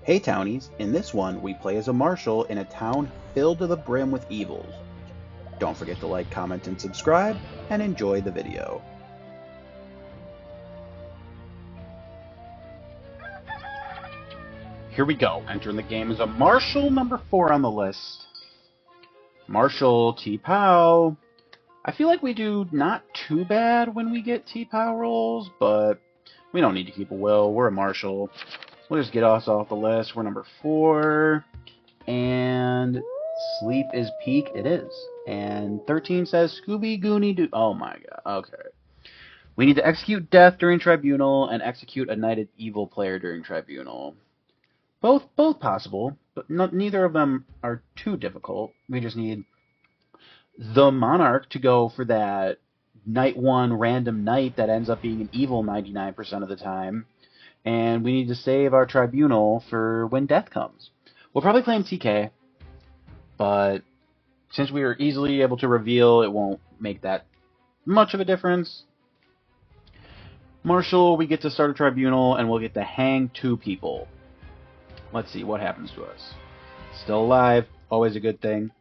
Hey Townies, in this one we play as a marshal in a town filled to the brim with evils. Don't forget to like, comment, and subscribe, and enjoy the video. Here we go. Entering the game is a Marshal number 4 on the list. Marshal T-Pow. I feel like we do not too bad when we get T-Pow rolls, but we don't need to keep a will. We're a Marshal. We'll just get us off the list. We're number 4. And sleep is peak. It is. And 13 says Scooby Goonie Doo. Oh my god. Okay. We need to execute death during tribunal and execute a knighted evil player during tribunal. Both possible, but neither of them are too difficult. We just need the monarch to go for that night 1 random knight that ends up being an evil 99% of the time. And we need to save our tribunal for when death comes. We'll probably claim TK, but since we are easily able to reveal, it won't make that much of a difference. Marshal, we get to start a tribunal, and we'll get to hang 2 people. Let's see what happens to us. Still alive, always a good thing.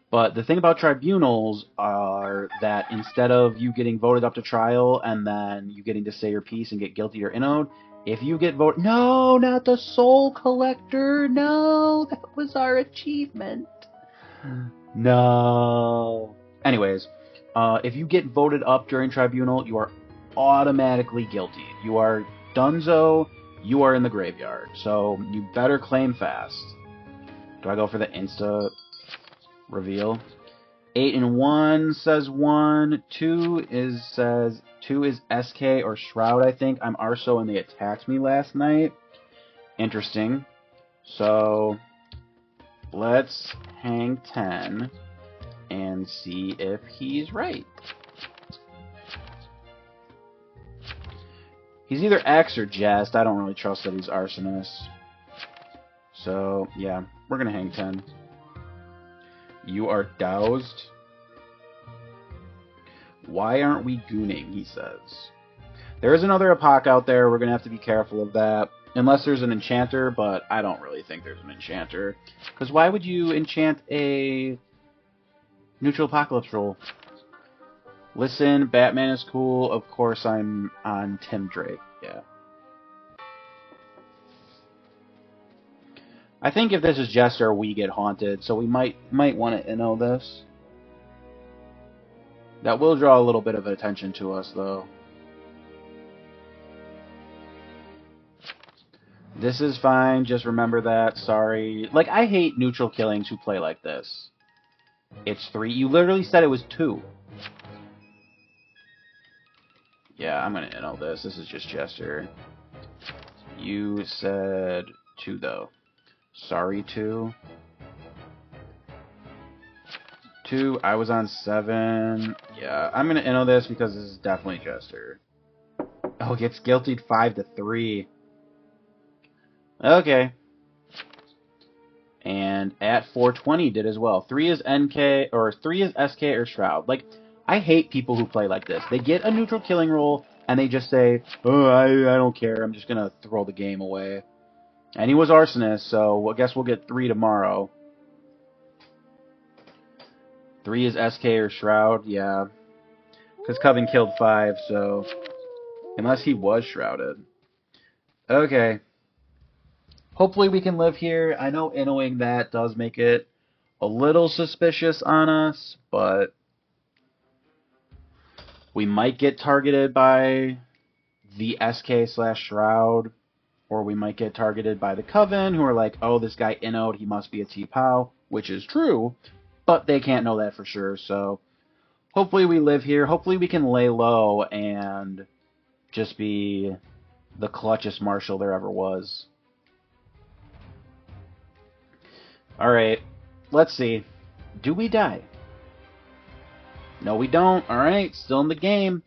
But the thing about tribunals are that instead of you getting voted up to trial and then you getting to say your piece and get guilty or innowed, if you get voted... No, not the soul collector! No, that was our achievement. No. Anyways, if you get voted up during tribunal, you are automatically guilty. You are donezo, you are in the graveyard. So you better claim fast. Do I go for the insta reveal? 8 and 1 says 1. 2 says 2 is SK or Shroud, I think. I'm Arso and they attacked me last night. Interesting. So let's hang 10 and see if he's right. He's either X or Jest. I don't really trust that he's Arsonist. So, yeah, we're going to hang 10. You are doused. Why aren't we gooning, he says. There is another Epoch out there. We're going to have to be careful of that. Unless there's an enchanter, but I don't really think there's an enchanter. Because why would you enchant a neutral apocalypse roll? Listen, Batman is cool. Of course I'm on Tim Drake. Yeah. I think if this is Jester, we get haunted, so we might want to inno this. That will draw a little bit of attention to us, though. This is fine, just remember that, sorry. Like, I hate neutral killings who play like this. It's 3. You literally said it was 2. Yeah, I'm gonna inno this. This is just Jester. You said 2, though. Sorry, 2. 2, I was on 7. Yeah, I'm gonna inno this because this is definitely Jester. Oh, gets guiltied 5 to 3. Okay. And at 420 did as well. 3 is NK, or 3 is SK or Shroud. Like, I hate people who play like this. They get a neutral killing roll, and they just say, oh, I don't care, I'm just gonna throw the game away. And he was Arsonist, so I guess we'll get 3 tomorrow. 3 is SK or Shroud, yeah. Because Coven killed 5, so... Unless he was Shrouded. Okay. Hopefully we can live here. I know innowing that does make it a little suspicious on us, but... We might get targeted by the SK/Shroud, or we might get targeted by the Coven, who are like, oh, this guy innowed, he must be a T-Pow, which is true, but they can't know that for sure, so hopefully we live here. Hopefully we can lay low and just be the clutchest Marshal there ever was. Alright, let's see. Do we die? No, we don't. Alright, still in the game.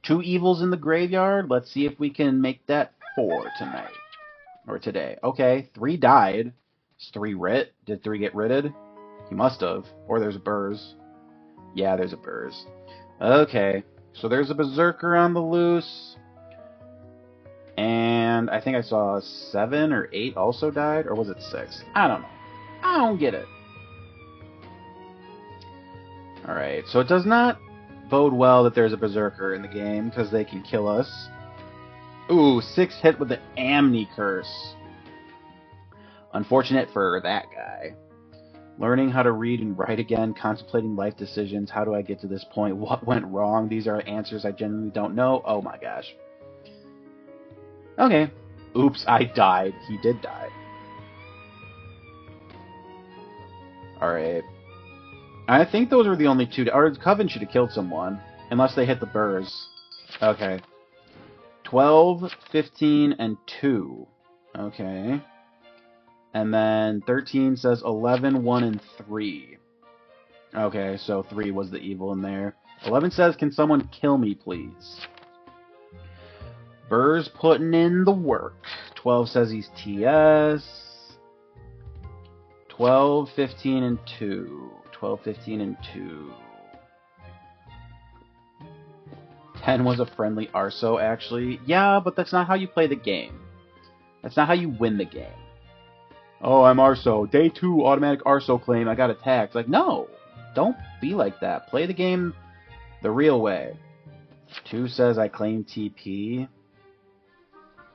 2 evils in the graveyard. Let's see if we can make that 4 tonight. Or today. Okay, 3 died. Is 3 writ? Did 3 get writted? He must have. Or there's a Burrs. Yeah, there's a Burrs. Okay, so there's a Berserker on the loose. And I think I saw 7 or 8 also died, or was it 6? I don't know. I don't get it. Alright, so it does not bode well that there's a Berserker in the game, because they can kill us. Ooh, 6 hit with the Amni Curse. Unfortunate for that guy. Learning how to read and write again, contemplating life decisions. How do I get to this point? What went wrong? These are answers I genuinely don't know. Oh my gosh. Okay. Oops, I died. He did die. Alright. I think those were the only 2. Or Coven should have killed someone. Unless they hit the burrs. Okay. 12, 15, and 2. Okay. And then 13 says 11, 1, and 3. Okay, so 3 was the evil in there. 11 says, can someone kill me, please? Burr's putting in the work. 12 says he's TS. 12, 15, and 2. 12, 15, and 2. 10 was a friendly Arso, actually. Yeah, but that's not how you play the game. That's not how you win the game. Oh, I'm Arso. Day 2, automatic Arso claim. I got attacked. Like, no. Don't be like that. Play the game the real way. 2 says I claim TP.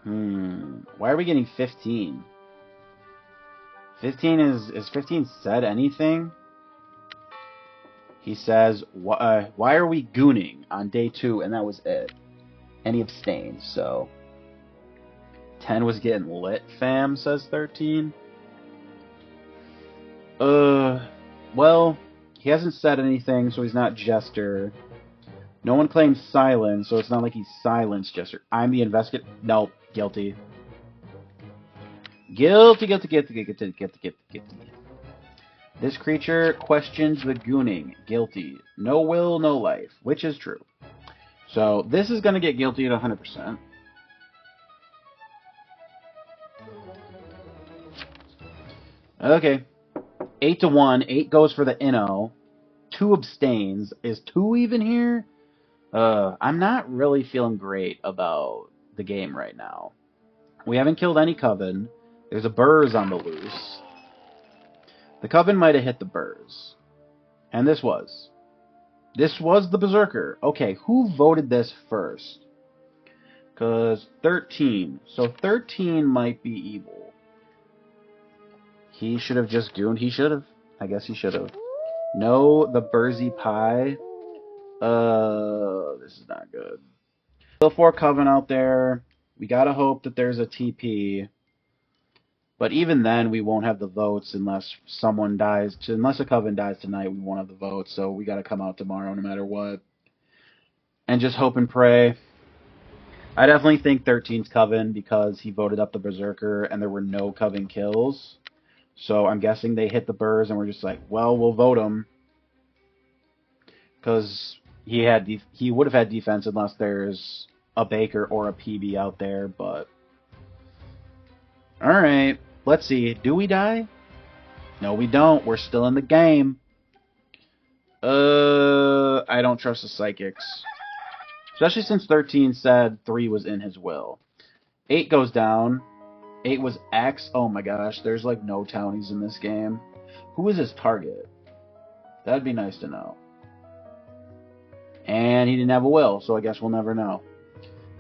Why are we getting 15? 15 is 15 said anything? He says, why are we gooning on day 2? And that was it. And he abstained, so. 10 was getting lit, fam, says 13. Well, he hasn't said anything, so he's not Jester. No one claims silence, so it's not like he's silenced Jester. I'm the investigator. Nope, guilty. Guilty. This creature questions the gooning. Guilty. No will, no life, which is true. So this is going to get guilty at 100%. Okay. 8 to 1. 8 goes for the Inno. 2 abstains. Is 2 even here? I'm not really feeling great about the game right now. We haven't killed any Coven. There's a Burrs on the loose. The Coven might have hit the Burrs. And this was. This was the Berserker. Okay, who voted this first? Because 13. So 13 might be evil. He should have just gooned. He should have. I guess he should have. No, the Bursy Pie. This is not good. Still 4 Coven out there. We gotta hope that there's a TP. But even then, we won't have the votes unless someone dies. Unless a Coven dies tonight, we won't have the votes. So we gotta come out tomorrow no matter what. And just hope and pray. I definitely think 13's Coven because he voted up the Berserker and there were no Coven kills. So I'm guessing they hit the Burrs and we're just like, well, we'll vote him. Because he would have had defense unless there's a Baker or a PB out there, but... Alright, let's see. Do we die? No, we don't. We're still in the game. I don't trust the Psychics. Especially since 13 said 3 was in his will. 8 goes down. 8 was X. Oh my gosh, there's like no townies in this game. Who is his target? That'd be nice to know. And he didn't have a will, so I guess we'll never know.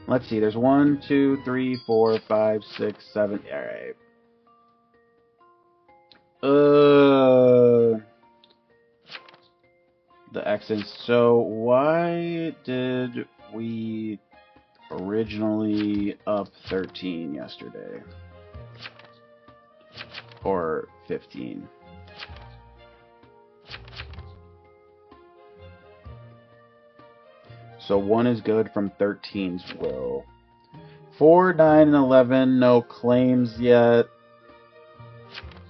Let's see, there's 1, 2, 3, 4, 5, 6, 7. Alright. The X's. So, why did we originally up 13 yesterday? Or 15? So 1 is good from 13's will. 4, 9, and 11, no claims yet.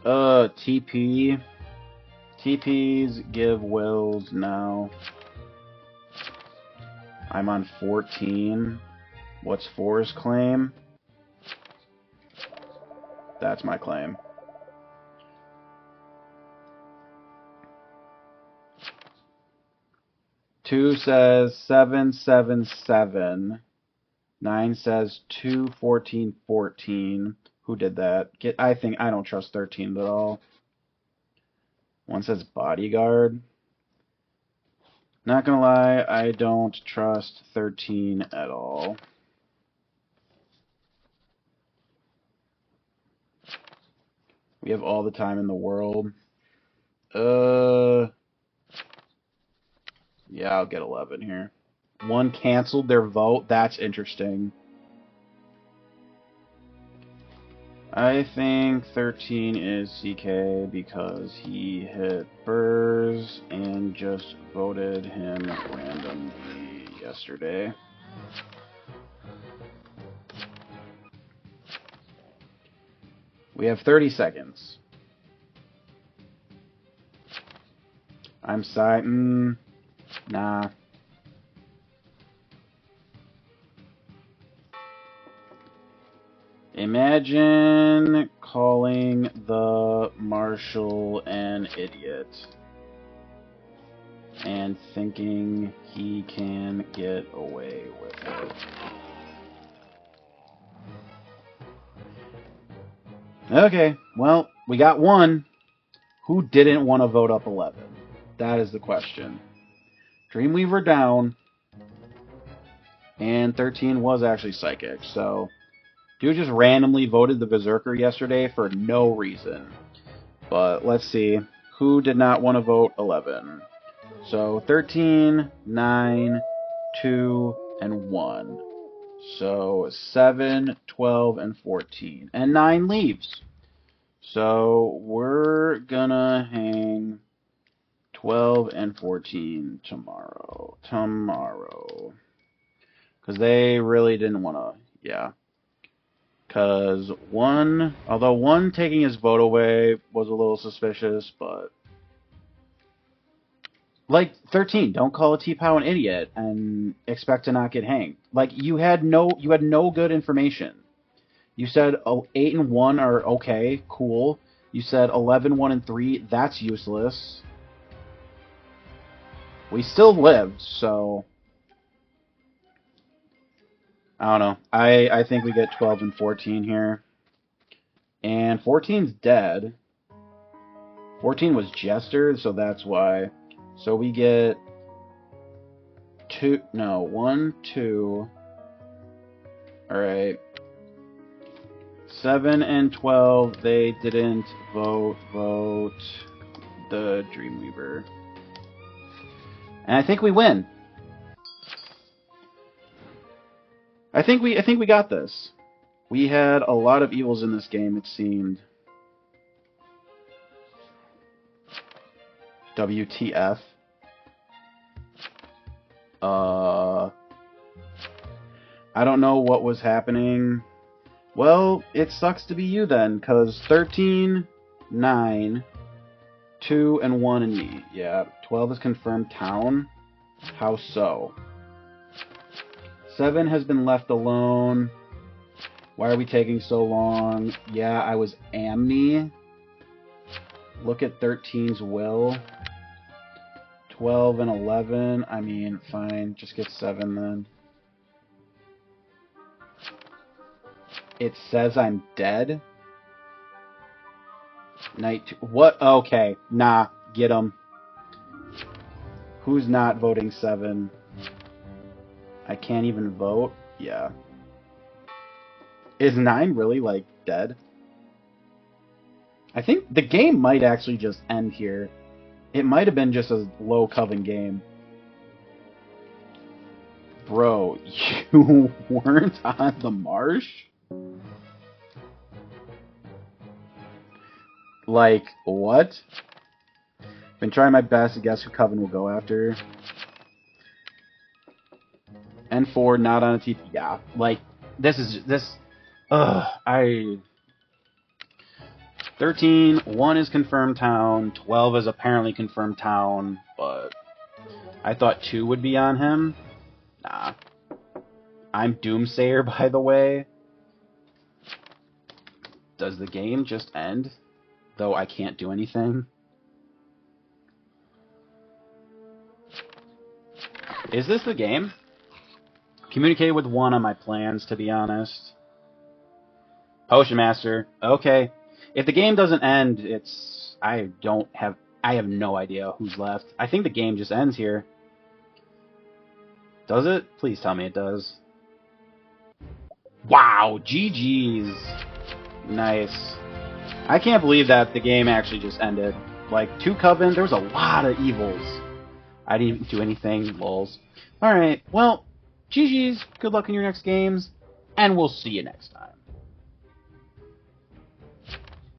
TP. TPs give wills now. I'm on 14. What's 4's claim? That's my claim. Two says 777. 9 says 2, 14, 14. Who did that? I don't trust 13 at all. 1 says bodyguard. Not gonna lie, I don't trust 13 at all. We have all the time in the world. Yeah, I'll get 11 here. 1 canceled their vote. That's interesting. I think 13 is CK because he hit Burrs and just voted him randomly yesterday. We have 30 seconds. I'm sorry. Nah. Imagine calling the Marshal an idiot and thinking he can get away with it. Okay, well, we got 1. Who didn't want to vote up 11? That is the question. Dreamweaver down, and 13 was actually Psychic, so dude just randomly voted the Berserker yesterday for no reason. But let's see. Who did not want to vote 11? So 13, 9, 2, and 1. So 7, 12, and 14. And 9 leaves. So we're gonna hang 12 and 14 tomorrow. Because they really didn't want to, yeah. Because although 1 taking his vote away was a little suspicious, but like 13, don't call a T-Pow an idiot and expect to not get hanged. Like you had no good information. You said 8 and 1 are okay, cool. You said 11, 1, and 3, that's useless. We still lived, so I don't know. I think we get 12 and 14 here. And 14's dead. 14 was Jester, so that's why. So we get 1, 2. Alright. 7 and 12, they didn't vote the Dreamweaver. And I think we win. I think we got this. We had a lot of evils in this game, it seemed. WTF. I don't know what was happening. Well, it sucks to be you then, because 13, 9, 2, and 1 and me. Yeah, 12 is confirmed town. How so? 7 has been left alone. Why are we taking so long? Yeah, I was Amni. Look at 13's will. 12 and 11. I mean, fine. Just get 7 then. It says I'm dead. Night 2. What? Okay. Nah. Get him. Who's not voting 7? I can't even vote? Yeah. Is 9 really, like, dead? I think the game might actually just end here. It might have been just a low coven game. Bro, you weren't on the marsh? Like, what? Been trying my best to guess who Coven will go after. N4, not on a TP. Yeah, like, this. 13, 1 is confirmed town, 12 is apparently confirmed town, but I thought 2 would be on him. Nah. I'm Doomsayer, by the way. Does the game just end? Though I can't do anything? Is this the game? communicate with one on my plans, to be honest. Potion Master. Okay. If the game doesn't end, it's... I have no idea who's left. I think the game just ends here. Does it? Please tell me it does. Wow, GG's. Nice. I can't believe that the game actually just ended. Like, 2 Coven, there was a lot of evils. I didn't even do anything, lols. Alright, well, GG's, good luck in your next games, and we'll see you next time.